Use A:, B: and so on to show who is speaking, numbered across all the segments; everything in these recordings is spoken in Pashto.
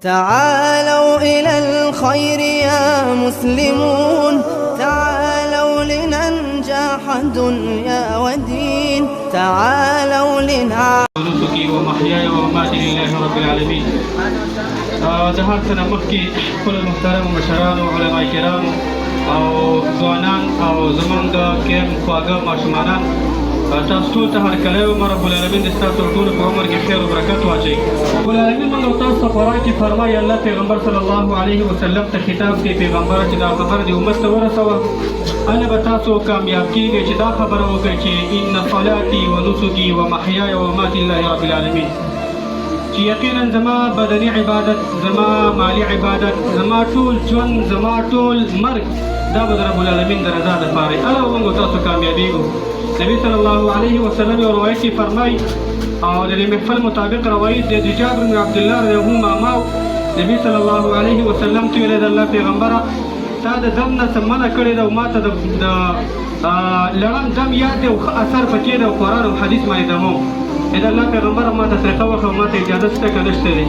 A: تعالوا إلى الخير يا مسلمون، تعالوا لننجح دنيا ودين، تعالوا
B: نسكي ومحياي ومماتي لله رب العالمين. ظهرت سنة مخكي كل المحترم ومشران وعلماء كرام او ځوانان او زمونږ د کیم خواږه ماشومانان، تاسو ټول ته هرکلی وایم. رب العالمین دې ستاسو ټولو په عمر کې خیر او برکت واچوي. رب العالمین موږ او تاسو ته قرآن کې فرمایي، الله پیغمبر صلی الله علیه وسلم ته خطاب کوي، پیغمبره چې دا خبره دې امت ته ورسوه، انا به تاسو کامیاب کیږئ چې دا خبره وکړئ چې ان صلاتي ونسکي ومحیاي ومماتي لله رب العالمین، چې یقینا زما بدني عبادت، زما مالی عبادت، زما ټول ژوند، زما ټول مرګ دا به د رب العالمین د رضا دپاره الا موږ تاسو کامیابیږو. نبی صلی الله علیه وسلم یو روایت کې فرمایي، او د دې محفل مطابق روایت دی د جابر بن عبدالله رضی الله عنه، نبی صلی الله علیه وسلم ته ویل، د الله پیغمبره تا د دم نه څه منع کړې ده او ما ته د لړم دم یاد دی او ښه اثر پکې دی او قرآن او حدیث باندې دمو. د الله پیغمبره ما ته طریقه وښه او ما ته اجازه شته که نشته دی.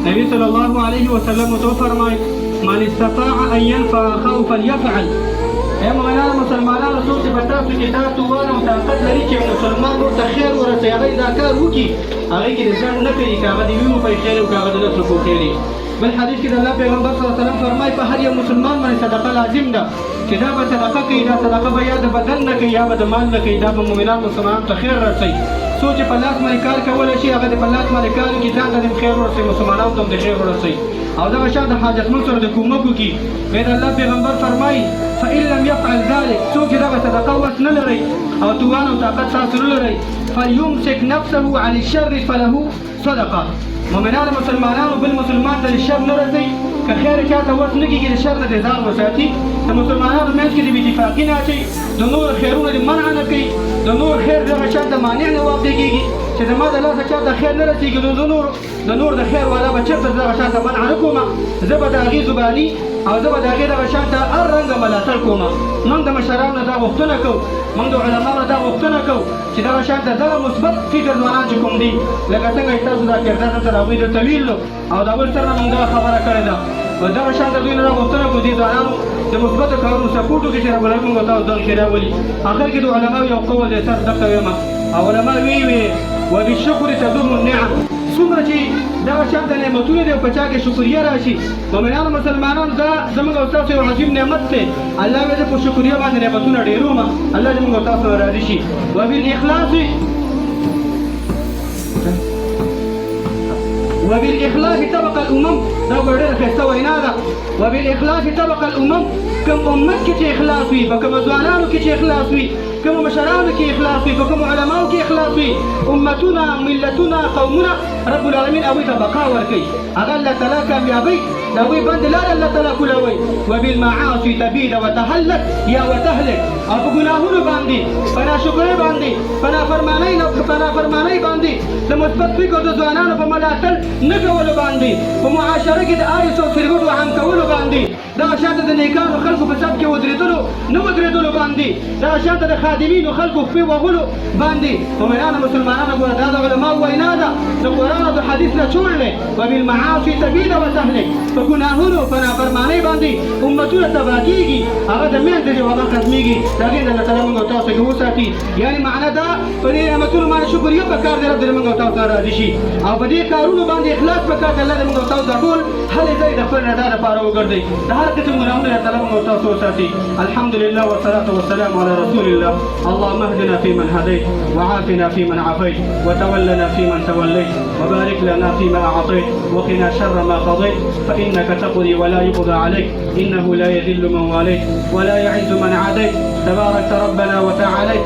B: نبی صلی الله علیه وسلم ورته وفرمایي، من استطاع ان ينفع اخاه فليفعل. ای مومنانو مسلمانانو، څوک چې په تاسو کې دا توان او طاقت لري چې مسلمان ورته خیر ورسوي، هغه دا کار وکړي، هغې کې د ځنډ نه کوي، که هغه د وینو پیخېلي او که هغه د لسو پوښېلي. بل حدیث کې د الله پیغمبر صلی الله علیه وسلم فرمایي، په هر یو مسلمان باندې صدقه لازم ده، چې دا به صدقه کوي، دا صدقه به یا د بدن نه کوي یا به د مال نه کوي، دا به مؤمنان مسلمانانو ته خیر رسوي. څوک چې په لاس باندې کار کولی شي، هغه د په لاس باندې کار وکړي، ځان ته هم خیر ورسوي، مسلمانانو ته هم د خیر ورسوي. او دغه شان د حاجتمند سره د کومک وکړي. بیا د الله پیغمبر فرمایي، فإن لم يفعل ذلك، څوک چې دغه صدقه وس نه لرئ او توان او طاقت تاسو نه لرئ، فليمسك نفسه عن الشر فله صدقه. مؤمنانو مسلمانانو بل مسلمان ته د شر نه رسوي، که خیر چاته وس نه کېږي د شر نه د ځان وساتي. د مسلمانانو منځ کې د بې اتفاقي نه اچوي، د نور خیرونه د منع نه کوي، د نور خیر دغه چا د مانع نه واقع کېږي چې زما د لاسه چاته خیر نه رسېږي، نو د نور د خیر والا به چېرته دغه چا ته منع نه کومه، زه به د هغې زباني او زه به د هغې دغه شان ته هر رنګه ملاتړ کومه. موږ د مشرانو دا غوښتنه کوو، موږ د علماو دا غوښتنه کوو چې دغه شان ته دغه مثبت فکر ځوانان چې کوم دي، لکه څنګه چې تاسو دا کردار سره هغوی درته ویلو او د اول سره موږ دغه خبره کړې ده، دغه شان ته دوی نه دا غوښتنه کوو دې ځوانانو د مثبتو کارونو سپورټ وکړي چې رب العالمین موږ تاسو دغه کې راولي. آخر کې د علماو یو قول دی، تاسو دغه ویمه، او علما وی وبالشکر تدوم النعم. څومره چې دغه شان ته نعمتونه دي او په چا کې شکریه راشي، مؤمنانو مسلمانانو دا زموږ او تاسو یو عظیم نعمت دی. الله ویل په شکریه باندې نعمتونه ډېرومه، الله دې موږ او تاسو راضي شي. وبالإخلاص طبق الأمم، دا ګورډه ښایسته وینا ده. وبالإخلاص طبق الأمم، کوم امت کې چې اخلاص وي، په کوم ځوانانو کې چې اخلاص وي، کوم مشرانو کې اخلاص وي، په کوم علماو کې اخلاص وي، امتونه، ملتونه، قومونه رب العالمین هغوی ته بقا ورکوي، هغه الله تعالی کامیابوي، د هغوی باندې لاره الله تعالی کولوي. وبالمعاصي تبید وتهلك یا وتهلك، او په ګناهونو باندې، په ناشکرۍ باندې، په نافرمانۍ باندې، د مثبت فکر د ځوانانو په ملاتړ نه کولو باندې، په معاشره کې د آیس او فرقو عام کولو باندې، دغه شاته د نیکانو خلکو په صف کې ودرېدلو نه ودرېدلو باندې، دغه شاته د خادمینو خلکو پې وهلو باندې. مؤمنانو مسلمانانو ګوره دا د علماو وینا ده، د قرآن او د حدیث نه چوړ دی. وبالمعاصي تبید وتهلك، په ګناهونو په نافرمانۍ باندې امتونه تباه کېږي، هغه د منځه دي او هغه ختمېږي. د هغې د الله تعالی موږ او تاسو کې وساتي. یعنې معنا دا په دې نعمتونو باندې شکریه پکار دی، رب دې موږ او تاسو ته راضي شي، او په دې کارونو باندې اخلاص پکار دی، الله دې موږ او تاسو دا ټول هلې ځای د خپل رضا دپاره وګرځوي، د هر قسم ګناهونو الله تعالی موږ او تاسو وساتي. الحمد لله والصلاة والسلام على رسول الله. اللهم اهدنا فيمن هديت، وعافنا فيمن عافيت، وتولنا فيمن توليت، وبارك لنا فيما أعطيت، وقنا شر ما قضيت، فإنك تقضي ولا يقضى عليك، إنه لا يذل من واليت ولا يعز من عاديت، تبارك ربنا وتعاليت.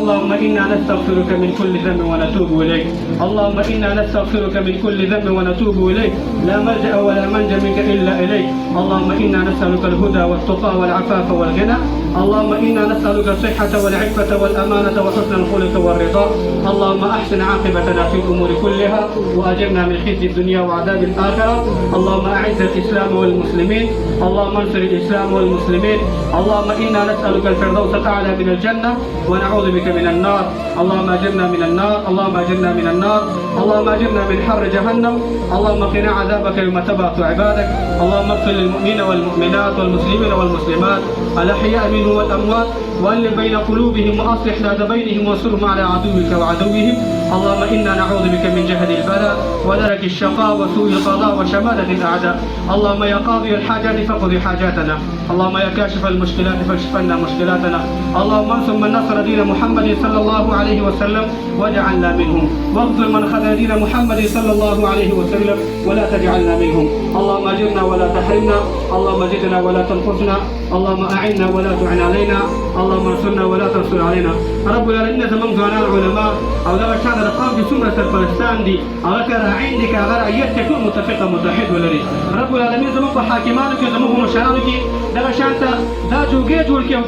B: اللهم إنا نستغفرك من كل ذنب ونتوب إليك، اللهم إنا نستغفرك من كل ذنب ونتوب إليك، لا ملجأ ولا منجا منك إلا إليك. اللهم إنا نسألك الهدى والتقى والعفاف والغنى، اللهم إنا نسألك الصحة والعفة والأمانة وحسن الخلق والرضا. اللهم أحسن عاقبتنا في الأمور كلها كلها وأجرنا من خزي الدنيا وعذاب الآخرة. اللهم أعز الإسلام والمسلمين، اللهم انصر الإسلام والمسلمين. اللهم إنا نسألك الفردوس الأعلى من الجنة ونعوذ بك من النار. اللهم أجرنا من النار، اللهم أجرنا من النار، اللهم أجرنا من حر جهنم. اللهم قنا عذابك يوم تبعث عبادك. اللهم اغفر للمؤمنين والمؤمنات والمسلمين والمسلمات الأحياء منهم والأموات، وألف بين قلوبهم وأصلح ذات بينهم وانصرهم على عدوك وعدوهم. اللهم إنا نعوذ بك من جهد البلاء ودرك الشقاء وسوء القضاء وشماتة الأعداء. اللهم يا قاضي الحاجات فاقض حاجاتنا، اللهم يا كاشف المشكلات فاكشف عنا مشكلاتنا. اللهم انصر من نصر دين محمد صلى الله عليه وسلم واجعلنا منهم، واغفر من خذل دين محمد صلى الله عليه وسلم ولا تجعلنا منهم. اللهم اجرنا ولا تحرمنا، اللهم زدنا ولا تنقصنا، اللهم أعنا ولا تعن علينا، اللهم انصرنا ولا تنصر علينا. رب العالمين زمن زوانا العلماء او دغه شان رقم دي څومره سرپرستان دي هغه که راعین دي که هغه رعیت کې ټول متفقه متحد ولري. رب العالمین زموږ په حاکمانو کې زموږ په مشرانو کې دغه شان ته دا جوګې جوړ کړي او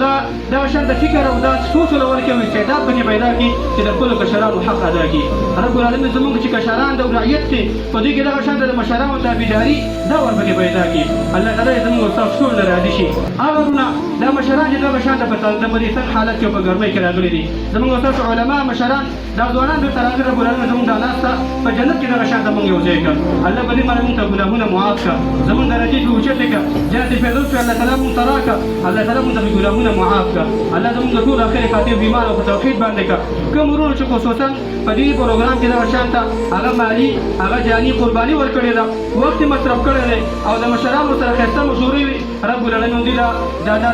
B: دغه شان د فکر او دا سوچ ولور کې او استعداد پکې پیدا کړي چې د خپلو کشرانو حق ادا کړي. رب العالمین زموږ چې کشران د رعیت کې په دې کې دغه شان د مشرانو تابعداري دا ور پکې پیدا کړي. الله تعالی زموږ تاسو ټول راضي شي. هغه ورونه دا مشران چې دغه شان د مریضان حالت کې په ګرمۍ کې راغلي دي، زموږ تاسو علما مشران دا ځوانان د تراغ رب العالمین زموږ د ناسته په جنت کې دغه شان د موږ یو ځای کړ. الله به دې باندې موږ ته ګناهونه معاف کړه، زموږ درجې دې اوچتې کړه، جنت الفردوس کې الله تعالی موږ ته راکړه. الله تعالی موږ ته ګناهونه معاف کړه. الله زموږ د ټول اخر خاطر بیمار او په توحید باندې کړه. کوم ورونه چې خصوصا په دې پروګرام کې دغه شان ته هغه مالي هغه جاني قرباني ورکړې ده، وخت مصرف کړی دی او د مشرانو سره ښایسته مشورې وي. رب العالمین دې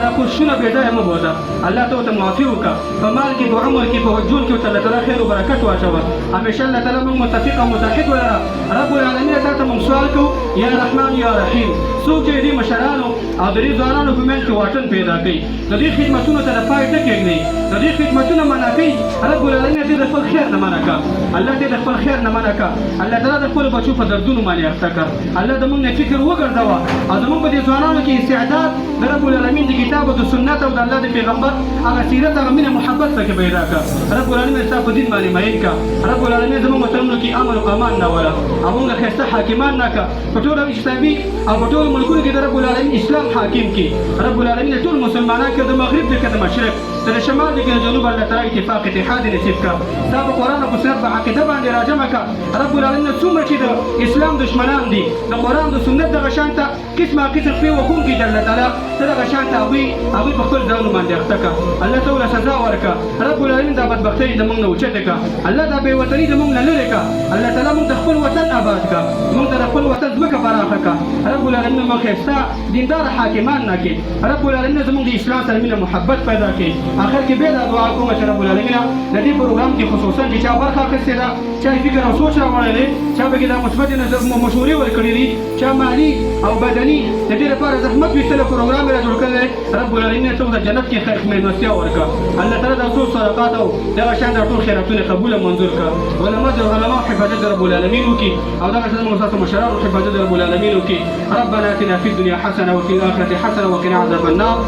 B: دا خوشونه بې ځایه مه بوځه. الله ته ورته معافي وکړه، په مال کې په عمر کې په ژوند کې ورته الله تعالی خیر او برکت واچوه. همیشه الله تعالی موږ متفق او متحد ولره. رب العالمین تا ته موږ سوال کوو یا رحمان یا رحیم، څوک چې دې مشرانو او د دې ځوانانو په منځ کې واټن پیدا کوي، د دې خدمتونو ته د پای ټکی ږدي، د دې خدمتونه منع کوي، رب العالمین دې د خپل خیر نه منع کړه. الله دې د خپل خیر نه منع کړه. الله تعالی د خپلو بچو په دردونو باندې اخته کړه. الله زموږ نه فکر وګرځوه او زموږ په دې ځوانانو کې استعداد د رب العالمین د کتاب او د سنت او د الله د پیغمبر هغه سیرت هغه مینه محبت پکې پیدا کړه. رب العالمین ستا په دین باندې مین کړه. رب العالمین زموږ وطنونو کې امن او امان نه وله او موږ ښایسته حاکمان نه کړه. په ټول اسلامي او په ټول ملکونو کې د رب العالمین اسلام حاکم کړي. رب العالمین ټول مسلمانان کې د مغرب د کې د مشرق د شمال د کې د جنوب الله تعالی اتفاق اتحاد نصیب کړه. دا په قرآن او سنت په عقیده باندې راجمع کړه. رب العالمین څومره چې د اسلام دشمنان دي د قرآن د سنت دغه شان ته قسمه قسم پرې وکونکي د الله تعالی دغه شان ته هغوی په خپل ځانو باندې اخته کړه. الله ته ورله سزا ورکړه. رب العالمین دا بدبختۍ د موږ نه اوچته کړه. الله دا بې وطني د موږ نه لرې کړه. الله تعالی موږ د خپل وطن آباد کړه، موږ ته د خپل وطن ځمکه پراخه کړه. رب العالمین موږ ښایسته دیندار حاکمان نه کړي. رب العالمین زموږ د اسلام سره مینه محبت پیدا کړي. آخر کې بیا دا دعا کوم چې رب العالمین د دې پروګرام کې خصوصا چې چا برخه اخیستې ده، چا فکر او سوچ راوړی دی، چا پکې دا مثبت مشورې ورکړي دي، چا مالي او بدني د دې لپاره زحمت ویستلی پروګرام یې را جوړ کړی دی. رب العالمین ته د جنت کې خیر مېلمستیا ورکړه. الله تعالی دا ټول صدقات او دغه شان دا ټول خیراتونه قبوله منظور کړه. علماء حفاظت رب العالمین وکړي او دغه شان موږ تاسو مشرانو حفاظت رب العالمین وکړي. ربنا اتنا في الدنيا حسنه وفي الاخره حسنه وقنا عذاب النار.